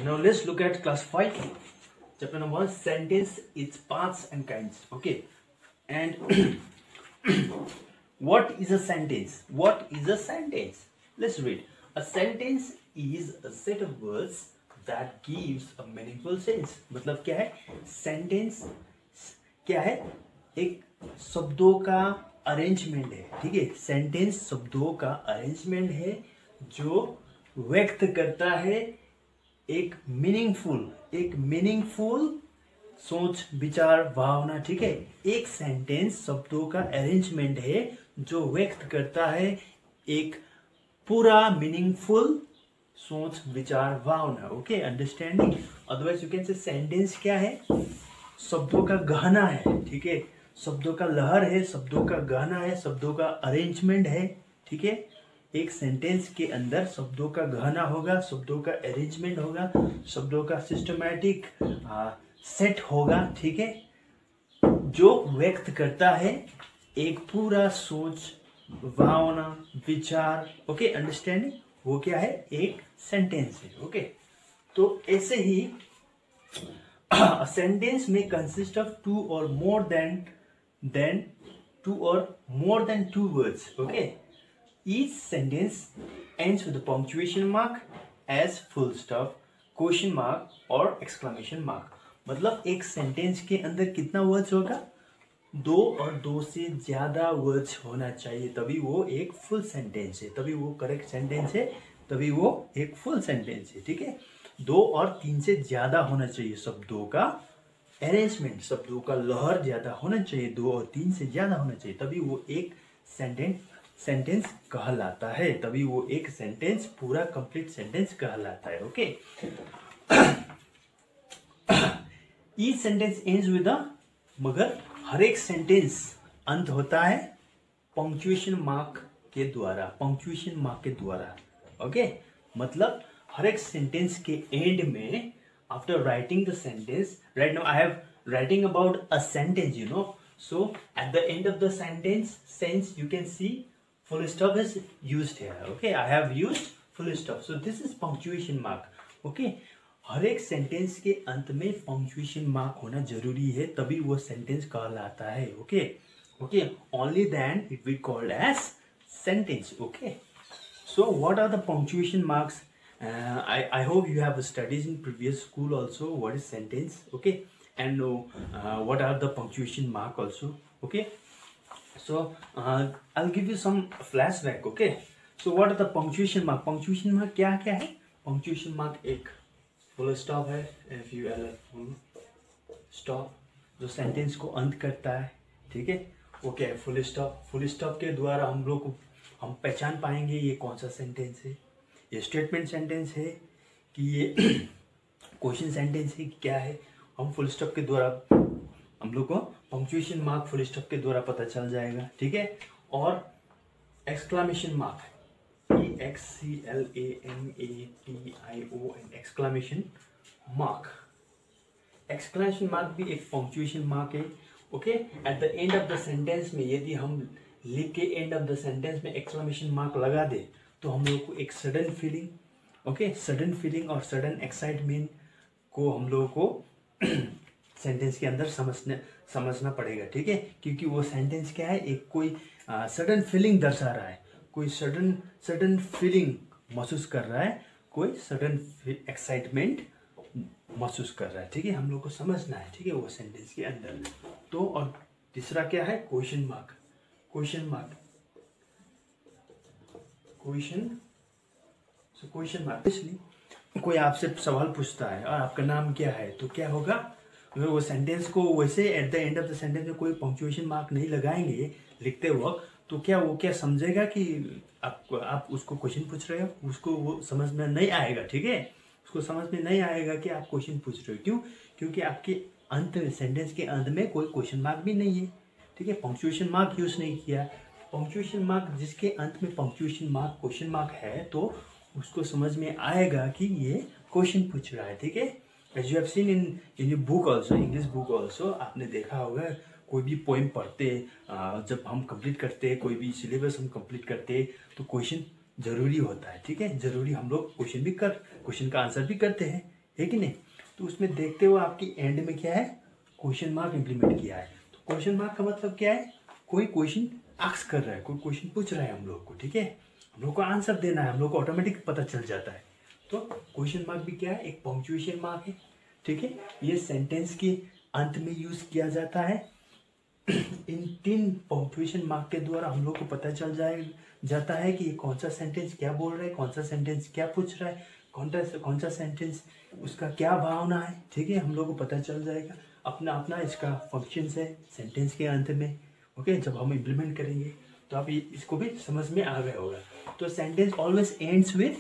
Now let's look at class 5. Chapter number 1, sentence, its parts and kinds. Okay. And what is a sentence? What is a sentence? Let's read. A sentence is a set of words that gives a meaningful sense. मतलब क्या है? Sentence क्या है? एक शब्दों का arrangement है. ठीक है. सेंटेंस शब्दों का अरेंजमेंट है जो व्यक्त करता है एक मीनिंगफुल सोच, विचार, भावना. ठीक है. एक सेंटेंस शब्दों का अरेंजमेंट है जो व्यक्त करता है एक पूरा मीनिंगफुल सोच, विचार, भावना. Okay, understanding. Otherwise you can say sentence क्या है? शब्दों का गहना है. ठीक है. शब्दों का लहर है, शब्दों का गहना है, शब्दों का अरेंजमेंट है. ठीक है. एक सेंटेंस के अंदर शब्दों का गहना होगा, शब्दों का अरेंजमेंट होगा, शब्दों का सिस्टमैटिक सेट होगा. ठीक है. जो व्यक्त करता है एक पूरा सोच, भावना, विचार. Okay, understanding. वो क्या है? एक सेंटेंस है. ओके. तो ऐसे ही a sentence may consist of two or more than two words. Okay. Each sentence ends with a punctuation mark as full stop, question mark और exclamation mark. मतलब एक सेंटेंस के अंदर कितना वर्ड्स होगा? 2 और 2 से ज्यादा वर्ड्स होना चाहिए, तभी वो एक फुल सेंटेंस है, तभी वो करेक्ट सेंटेंस है, तभी वो एक फुल सेंटेंस है. ठीक है. 2 और 3 से ज्यादा होना चाहिए शब्दों का अरेंजमेंट, शब्दों का लहर ज्यादा होना चाहिए, 2 और 3 से ज्यादा होना चाहिए, तभी वो एक सेंटेंस कहलाता है, तभी वो एक सेंटेंस पूरा कंप्लीट सेंटेंस कहलाता है. Okay. Each sentence ends with a, मगर हर एक सेंटेंस अंत होता है पंक्चुएशन मार्क के द्वारा. ओके. मतलब हर एक सेंटेंस के एंड में, after writing the sentence, right now I have writing about a sentence, so at the end of the sentence, since you can see full stop is used here. Okay, I have used full stop, so this is punctuation mark. Okay. हर एक sentence के अंत में punctuation mark होना जरूरी है, तभी वो sentence कहलाता है. Okay. Okay. Only then it will called as sentence. Okay. So what are the punctuation marks? I hope you have studied in previous school also what is sentence. Okay. And what are the punctuation mark also. Okay. So I'll give you some flashback. Okay. So what are the punctuation mark? Punctuation mark क्या है? Punctuation mark एक full stop है, stop जो sentence को अंत करता है. ठीक है. वो क्या है? Full stop. फुल स्टॉप के द्वारा हम पहचान पाएंगे ये कौन सा सेंटेंस है, ये स्टेटमेंट सेंटेंस है कि ये क्वेश्चन सेंटेंस है, क्या है. हम फुल स्टॉप के द्वारा हम लोग को पंक्चुएशन मार्क फुल स्टॉप के द्वारा पता चल जाएगा. ठीक है. और exclamation mark, EXCLAMATION, exclamation mark. Exclamation mark भी एक पंक्चुएशन मार्क है. Okay. At the end of the sentence में यदि हम लिख के एंड ऑफ द सेंटेंस में एक्सक्लेमेशन मार्क लगा दे तो हम लोग को एक sudden feeling, okay, sudden feeling और सडन एक्साइटमेंट को हम लोगों को सेंटेंस के अंदर समझना पड़ेगा. ठीक है. क्योंकि वो सेंटेंस क्या है? एक कोई सडन फीलिंग दर्शा रहा है, कोई सडन फीलिंग महसूस कर रहा है, कोई सडन एक्साइटमेंट महसूस कर रहा है. ठीक है. हम लोग को समझना है. ठीक है. वो सेंटेंस के अंदर. तो और तीसरा क्या है? Question mark. क्वेश्चन मार्क इसलिए कोई आपसे सवाल पूछता है और आपका नाम क्या है, तो क्या होगा? अगर वो सेंटेंस को वैसे at the end of the sentence में कोई पंक्चुएशन मार्क नहीं लगाएंगे लिखते वक्त, तो क्या वो समझेगा कि आप उसको क्वेश्चन पूछ रहे हो? उसको वो समझ में नहीं आएगा. ठीक है. उसको समझ में नहीं आएगा कि आप क्वेश्चन पूछ रहे हो. क्यों? क्योंकि आपके अंत में, सेंटेंस के अंत में कोई क्वेश्चन मार्क भी नहीं है. ठीक है. पंक्चुएशन मार्क यूज नहीं किया. पंक्चुएशन मार्क जिसके अंत में पंक्चुएशन मार्क क्वेश्चन मार्क है, तो उसको समझ में आएगा कि ये क्वेश्चन पूछ रहा है. ठीक है. As you have seen in your book also, English book also, आपने देखा होगा कोई भी पोएम पढ़ते, जब हम कंप्लीट करते, कोई भी सिलेबस हम कंप्लीट करते, तो क्वेश्चन जरूरी होता है। ठीक है, जरूरी हम लोग क्वेश्चन का आंसर भी करते हैं, है कि नहीं। तो उसमें देखते हुए आपकी एंड में क्या है, क्वेश्चन मार्क इम्प्लीमेंट किया है। तो क्वेश्चन मार्क का मतलब क्या है, कोई क्वेश्चन आस्क कर रहा है, कोई क्वेश्चन पूछ रहा है हम लोग को, ठीक है, हम लोग को आंसर देना है, हम लोग को ऑटोमेटिक पता चल जाता है। तो क्वेश्चन मार्क भी क्या है, एक पंक्चुएशन मार्क है, ठीक है। ये सेंटेंस के अंत में यूज किया जाता है। इन 3 पंक्चुएशन मार्क के द्वारा हम लोग को पता चल जाता है कि ये कौन सा सेंटेंस क्या बोल रहा है, कौन सा सेंटेंस क्या पूछ रहा है, कौन सा सेंटेंस उसका क्या भावना है, ठीक है, हम लोग को पता चल जाएगा। अपना अपना इसका फंक्शंस है सेंटेंस के अंत में। ओके, जब हम इम्प्लीमेंट करेंगे तो आप इसको भी समझ में आ गया होगा। तो सेंटेंस ऑलवेज एंड्स विथ,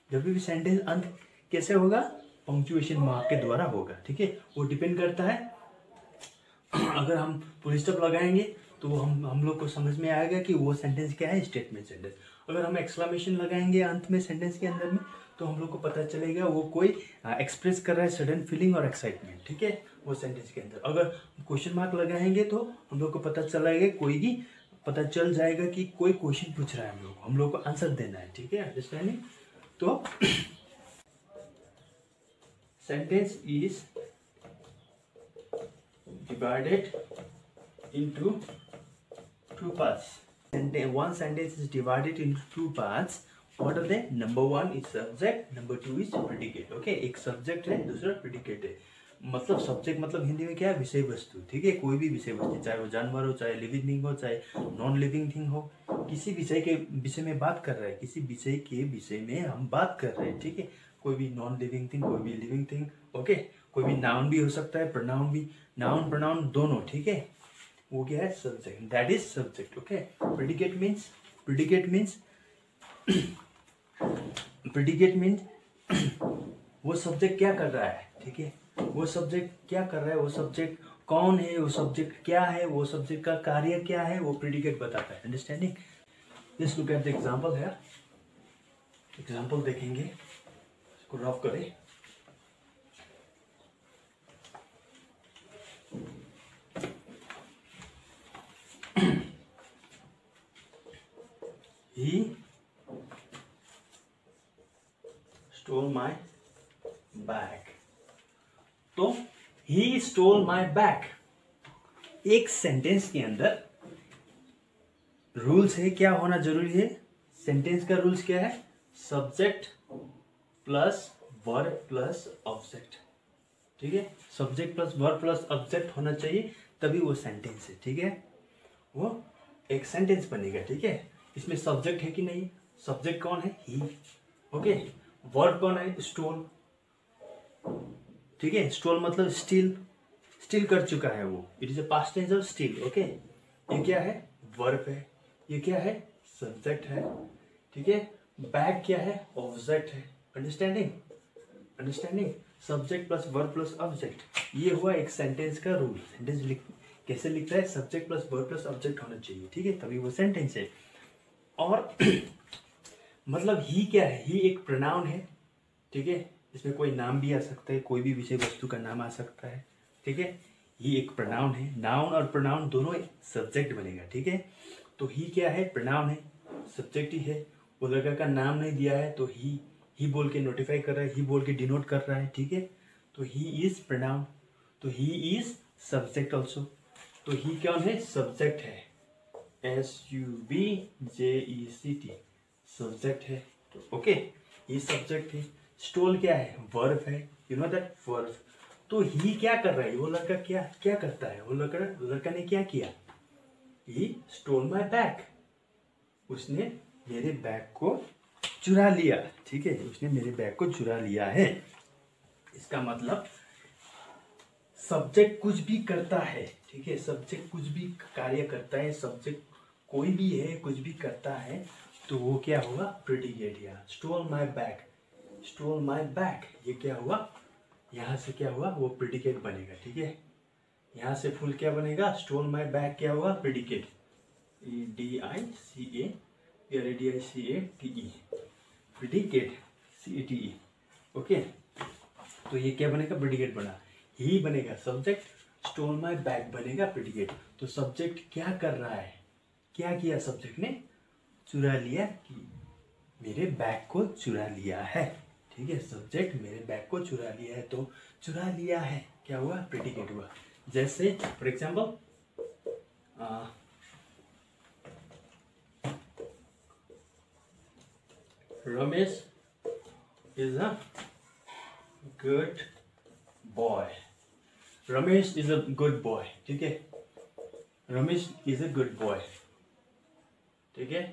जब भी सेंटेंस अंत कैसे होगा, पंक्चुएशन मार्क के द्वारा होगा, ठीक है। वो डिपेंड करता है, अगर हम फुल स्टॉप लगाएंगे तो हम लोग को समझ में आएगा कि वो सेंटेंस क्या है, स्टेटमेंट सेंटेंस। अगर हम एक्सक्लेमेशन लगाएंगे अंत में सेंटेंस के अंदर में तो हम लोग को पता चलेगा वो कोई एक्सप्रेस कर रहा है सडन फीलिंग और एक्साइटमेंट, ठीक है, वो सेंटेंस के अंदर। अगर क्वेश्चन मार्क लगाएंगे तो हम लोग को पता चलेगा, कोई भी पता चल जाएगा कि कोई क्वेश्चन पूछ रहा है हम लोग को आंसर देना है, ठीक है, अंडरस्टैंडिंग। तो sentence is divided into 2 parts. One sentence is divided into 2 parts. What are they? Number 1 is subject, number 2 is predicate. Okay, एक subject है, दूसरा predicate है। मतलब सब्जेक्ट मतलब हिंदी में क्या है, विषय वस्तु, ठीक है। कोई भी विषय वस्तु, चाहे वो जानवर हो, चाहे लिविंग थिंग हो, चाहे नॉन लिविंग थिंग हो, किसी विषय के विषय में बात कर रहे हैं, किसी विषय के विषय में हम बात कर रहे हैं, ठीक है। कोई भी नॉन लिविंग थिंग, कोई भी लिविंग थिंग, ओके। कोई भी नाउन भी हो सकता है, प्रोनाउन भी, नाउन प्रोनाउन दोनों, ठीक है। वो क्या है, subject, that is subject, okay. Predicate means वो सब्जेक्ट क्या कर रहा है, ठीक है, वो सब्जेक्ट क्या कर रहा है, वो सब्जेक्ट कौन है, वो सब्जेक्ट क्या है, वो सब्जेक्ट का कार्य क्या है, वो प्रेडिकेट बताता है, understanding. Just look at the example है, एग्जांपल देखेंगे, इसको रफ करें। He stole my bag. तो he stole my bag, एक सेंटेंस के अंदर रूल्स है, क्या होना जरूरी है, सेंटेंस का रूल्स क्या है, subject plus verb plus object, ठीक है। Subject plus verb plus object होना चाहिए, तभी वो सेंटेंस है, ठीक है, वो एक सेंटेंस बनेगा, ठीक है। इसमें सब्जेक्ट है कि नहीं, सब्जेक्ट कौन है, ही, ओके। वर्ब कौन है, स्टोल, ठीक है, स्टोल मतलब स्टील कर चुका है वो, it is a past tense of steal, okay. ये क्या है, वर्ब है, ये क्या है, सब्जेक्ट है, ठीक है। बैग क्या है, ऑब्जेक्ट है, understanding. Subject plus verb plus object, ये हुआ एक सेंटेंस का रूल। सेंटेंस कैसे लिखता है, subject plus verb plus object होना चाहिए, ठीक है, तभी वो सेंटेंस है। और मतलब ही क्या है, ही एक प्रोनाउन है, ठीक है, इसमें कोई नाम भी आ सकता है, कोई भी विषय वस्तु का नाम आ सकता है, ठीक है। ही एक प्रोनाउन है, नाउन और प्रोनाउन दोनों सब्जेक्ट बनेगा, ठीक है। तो ही क्या है, प्रोनाउन है, सब्जेक्ट ही है, वो लड़का का नाम नहीं दिया है तो ही बोल के नोटिफाई कर रहा है, ही बोल के डिनोट कर रहा है, ठीक है। तो ही इज प्रोनाउन, तो ही इज सब्जेक्ट ऑल्सो, तो ही कौन है, सब्जेक्ट है, SUBJECT, सब्जेक्ट है, तो ओके, ये सब्जेक्ट है। स्टोल क्या है, वर्ब है, यू नो दैट, वर्ब। तो ही क्या कर रहा है, वो लड़का क्या करता है, वो लड़का ने क्या किया, ही स्टोल माई बैग, उसने मेरे बैग को चुरा लिया, ठीक है, उसने मेरे बैग को चुरा लिया है। इसका मतलब सब्जेक्ट कुछ भी करता है, ठीक है, सब्जेक्ट कुछ भी कार्य करता है, सब्जेक्ट कोई भी है, कुछ भी करता है, तो वो क्या होगा, प्रेडिकेट। या स्टोल माई बैग, ये क्या हुआ, यहाँ से क्या हुआ, वो प्रेडिकेट बनेगा, ठीक है। यहाँ से फुल क्या बनेगा, स्टोल माई बैग क्या हुआ, predicate, DICATE, predicate, CATE, okay. तो ये क्या बनेगा, प्रेडिकेट बना, ही बनेगा सब्जेक्ट, स्टोल माई बैग बनेगा प्रेडिकेट। तो सब्जेक्ट क्या कर रहा है, क्या किया सब्जेक्ट ने, चुरा लिया, कि मेरे बैग को चुरा लिया है, ठीक ठीक है। सब्जेक्ट मेरे बैग को चुरा लिया है, तो चुरा लिया है क्या हुआ, प्रेडिकेट हुआ। जैसे for example Ramesh is a good boy. Ramesh is a good boy, ठीक है। Ramesh is a good boy, ठीक है।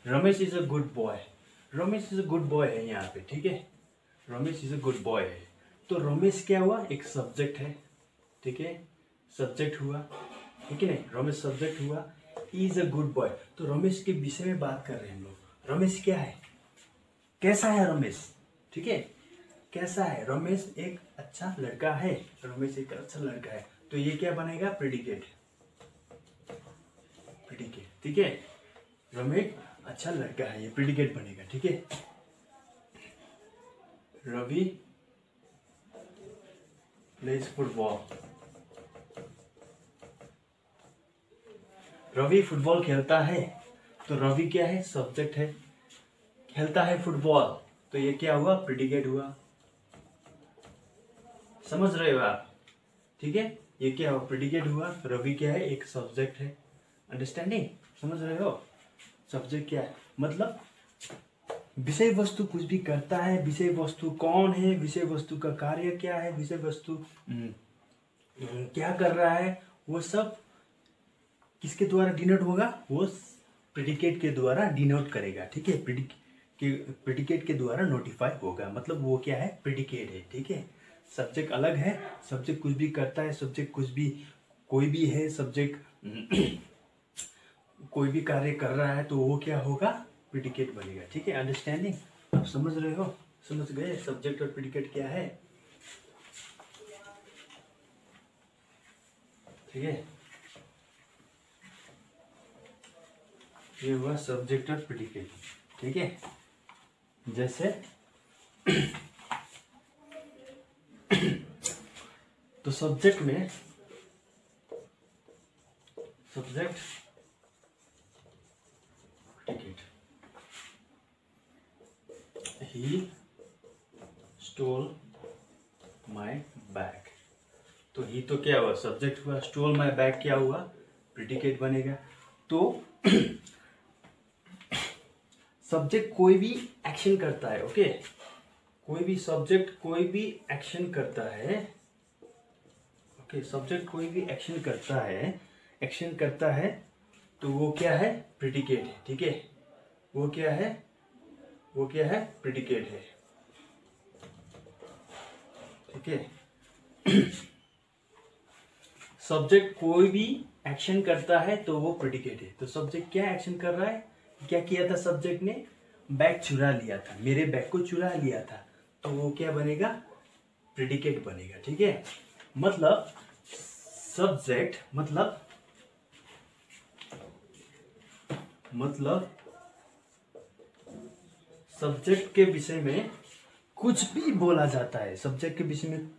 Ramesh is a good boy, Ramesh is a good boy है यहाँ पे, ठीक है। Ramesh is a good boy है, तो रमेश क्या हुआ, एक सब्जेक्ट है, ठीक है। सब्जेक्ट हुआ, ठीक है नहीं, रमेश सब्जेक्ट हुआ, इज अ गुड बॉय, तो रमेश के विषय में बात कर रहे हैं हम लोग। रमेश क्या है, कैसा है रमेश, ठीक है। कैसा है रमेश, एक अच्छा लड़का है, रमेश एक अच्छा लड़का है, तो ये क्या बनेगा, प्रेडिकेट, प्रेडिकेट, ठीक है। रमेश अच्छा लड़का है, ये प्रेडिकेट बनेगा, ठीक है। Ravi plays football, Ravi football खेलता है, तो रवि क्या है, सब्जेक्ट है, खेलता है फुटबॉल, तो ये क्या हुआ, प्रेडिकेट हुआ। समझ रहे हो आप, ठीक है। ये क्या हुआ, प्रेडिकेट हुआ। रवि क्या है, एक सब्जेक्ट है, अंडरस्टैंडिंग, समझ रहे हो। सब्जेक्ट क्या है, मतलब विषय वस्तु कुछ भी करता है, विषय वस्तु कौन है, विषय वस्तु का कार्य क्या है, विषय वस्तु क्या कर रहा है, वो सब किसके द्वारा डिनोट होगा, वो प्रेडिकेट के द्वारा डिनोट करेगा, ठीक है। प्रेडिकेट के द्वारा नोटिफाई होगा, मतलब वो क्या है, प्रेडिकेट है, ठीक है। सब्जेक्ट अलग है, सब्जेक्ट कुछ भी करता है, सब्जेक्ट कुछ भी कोई भी है, सब्जेक्ट कोई भी कार्य कर रहा है, तो वो क्या होगा, प्रेडिकेट बनेगा, ठीक है। अंडरस्टैंडिंग, आप समझ रहे हो, समझ गए सब्जेक्ट और प्रेडिकेट क्या है, ठीक है। ये हुआ सब्जेक्ट और प्रेडिकेट, ठीक है। जैसे तो सब्जेक्ट में, subject predicate, he stole my bag, तो ही तो क्या हुआ, सब्जेक्ट हुआ, स्टोल माई बैग क्या हुआ, प्रेडिकेट बनेगा। तो सब्जेक्ट कोई भी एक्शन करता है, ओके, कोई भी सब्जेक्ट कोई भी एक्शन करता है, ओके, सब्जेक्ट कोई भी एक्शन करता है, एक्शन करता है, तो वो क्या है, प्रेडिकेट है, ठीक है। वो क्या है, वो क्या है, प्रेडिकेट है, ठीक है। सब्जेक्ट कोई भी एक्शन करता है, तो वो प्रेडिकेट है। तो सब्जेक्ट क्या एक्शन कर रहा है, क्या किया था सब्जेक्ट ने, बैग चुरा लिया था, मेरे बैग को चुरा लिया था, तो वो क्या बनेगा, प्रेडिकेट बनेगा, ठीक है। मतलब सब्जेक्ट, मतलब सब्जेक्ट के विषय में कुछ भी बोला जाता है, सब्जेक्ट के विषय में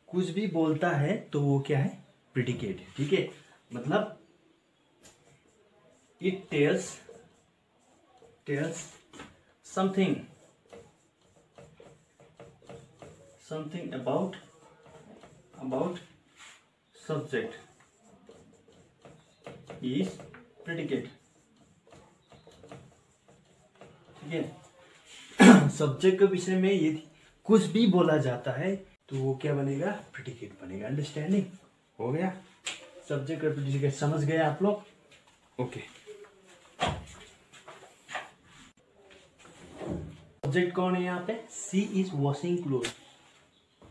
कुछ भी बोलता है, तो वो क्या है, प्रेडिकेट है, ठीक है। मतलब it tells something about subject is predicate, ठीक है। सब्जेक्ट के विषय में यदि कुछ भी बोला जाता है, तो वो क्या बनेगा, प्रेडिकेट बनेगा। अंडरस्टैंडिंग हो गया, सब्जेक्ट और प्रेडिकेट समझ गए आप लोग, ओके। सब्जेक्ट कौन है यहाँ पे, सी इज वॉशिंग क्लोथ,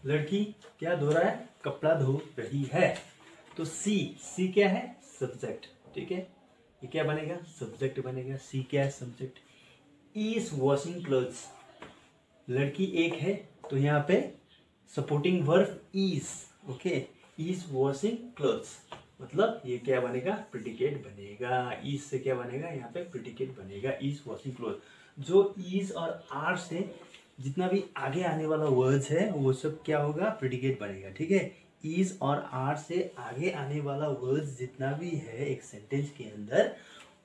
लड़की क्या धो रहा है, कपड़ा धो रही है, तो सी क्या है, सब्जेक्ट, ठीक है। ये क्या बनेगा, सब्जेक्ट बनेगा। सी क्या है, सब्जेक्ट। इज वॉशिंग क्लोथ्स, लड़की एक है, तो यहाँ पे supporting verb is, okay, is washing clothes, मतलब ये क्या बनेगा, प्रेडिकेट बनेगा। इज से क्या बनेगा, यहाँ पे प्रेडिकेट बनेगा, इज वॉशिंग क्लोथ। जो इज और आर से जितना भी आगे आने वाला वर्ड्स है, वो सब क्या होगा, प्रेडिकेट बनेगा, ठीक है। इज और आर से आगे आने वाला वर्ड्स जितना भी है एक सेंटेंस के अंदर,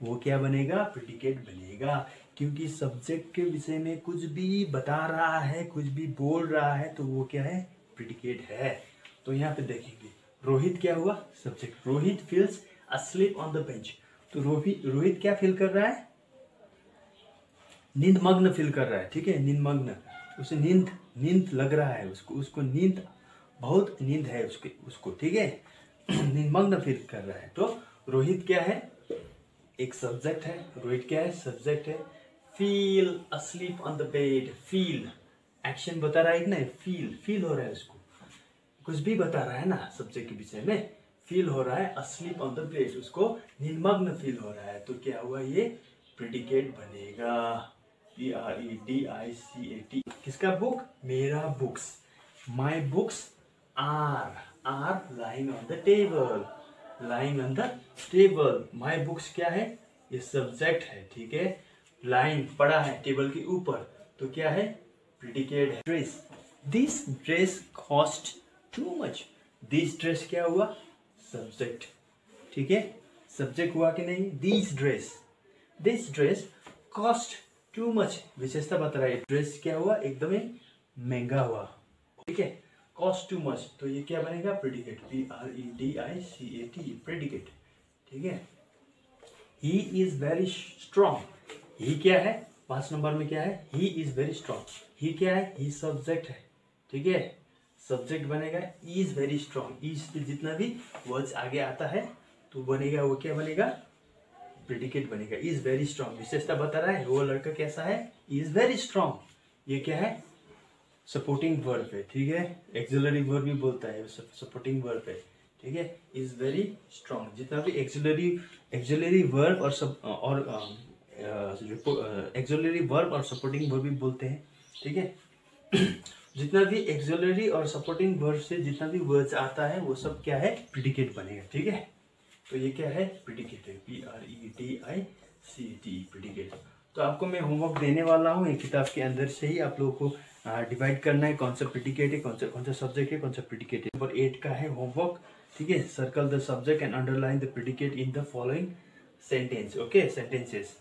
वो क्या बनेगा, प्रेडिकेट बनेगा। क्योंकि सब्जेक्ट के विषय में कुछ भी बता रहा है, कुछ भी बोल रहा है, तो वो क्या है, प्रेडिकेट है। तो यहाँ पे देखेंगे रोहित क्या हुआ, subject. Rohit feels asleep on the bench. तो रोहित क्या फील कर रहा है, नींदमग्न फील कर रहा है, ठीक है, नींदमग्न। उसे नींद लग रहा है, उसको नींद, बहुत नींद है उसको, ठीक है। नींदमग्न फील कर रहा है। तो रोहित क्या है, एक सब्जेक्ट है। रोहित क्या है, सब्जेक्ट है। Feel asleep on the bed, feel action बता रहा है ना, फील हो रहा है, उसको कुछ भी बता रहा है ना सब्जेक्ट के विषय में, फील हो रहा है। अस्लीप ऑन द बेड, उसको नींदमग्न फील हो रहा है। तो क्या हुआ, ये प्रेडिकेट बनेगा। PREDICAT। किसका बुक, मेरा books. My books are lying on the table, lying on the table. My books क्या है, ये सब्जेक्ट है, ठीक है। लाइन पड़ा है टेबल के ऊपर, तो क्या है, प्रेडिकेट है। Dress, this dress cost too much. This dress क्या हुआ, सब्जेक्ट, ठीक है, सब्जेक्ट हुआ कि नहीं। This dress cost too much, विशेषता बता रहा है, ड्रेस क्या हुआ, एकदम ही महंगा हुआ, ठीक है। कॉस्ट टू मच, तो ये क्या बनेगा, प्रेडिकेट। PREDICAT, प्रेडिकेट, ठीक है। He is very strong. He क्या है, 5 नंबर में क्या है, he is very strong. He क्या है, ही सब्जेक्ट है, ठीक है, सब्जेक्ट बनेगा। इज वेरी स्ट्रॉन्ग, इज से जितना भी वर्ड्स आगे आता है तो बनेगा, वो क्या बनेगा, प्रेडिकेट बनेगा। इज वेरी स्ट्रॉन्ग, विशेषता बता रहा है, वो लड़का कैसा है, इज वेरी स्ट्रॉन्ग। ये क्या है, सपोर्टिंग वर्ब है, ठीक है, एक्सिलरी वर्ब भी बोलता है, सपोर्टिंग वर्ब है, ठीक है। इज वेरी स्ट्रॉन्ग, जितना भी एक्सिलरी वर्ब और एक्सिलरी वर्ब और सपोर्टिंग वर्ब भी बोलते हैं, ठीक है। जितना भी एक्सिलरी और सपोर्टिंग वर्ब से जितना भी वर्ड्स आता है वो सब क्या है, प्रेडिकेट बनेगा, ठीक है। तो ये क्या है, प्रेडिकेट है। PREDICAT, predicate. तो आपको मैं होमवर्क देने वाला हूँ, एक किताब के अंदर से ही आप लोगों को डिवाइड करना है, कौन सा प्रेडिकेट है, कौन सा सब्जेक्ट है, कौन सा प्रेडिकेट है। नंबर 8 का है होमवर्क, ठीक है। Circle the subject and underline the predicate in the following sentence, okay, sentences,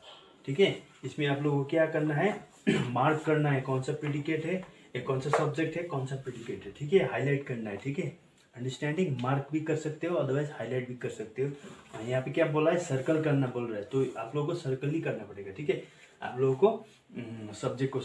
ठीक है। इसमें आप लोगों को क्या करना है, मार्क करना है, कौन सा प्रेडिकेट है, एक कौन सा सब्जेक्ट है, कौन सा प्रेडिकेट है, ठीक है, हाईलाइट करना है, ठीक है। अंडरस्टैंडिंग, मार्क भी कर सकते हो, अदरवाइज हाईलाइट भी कर सकते हो। यहाँ पे क्या बोला है, सर्कल करना बोल रहा है, तो आप लोगों को सर्कल ही करना पड़ेगा, ठीक है। आप लोगों को सब्जेक्ट को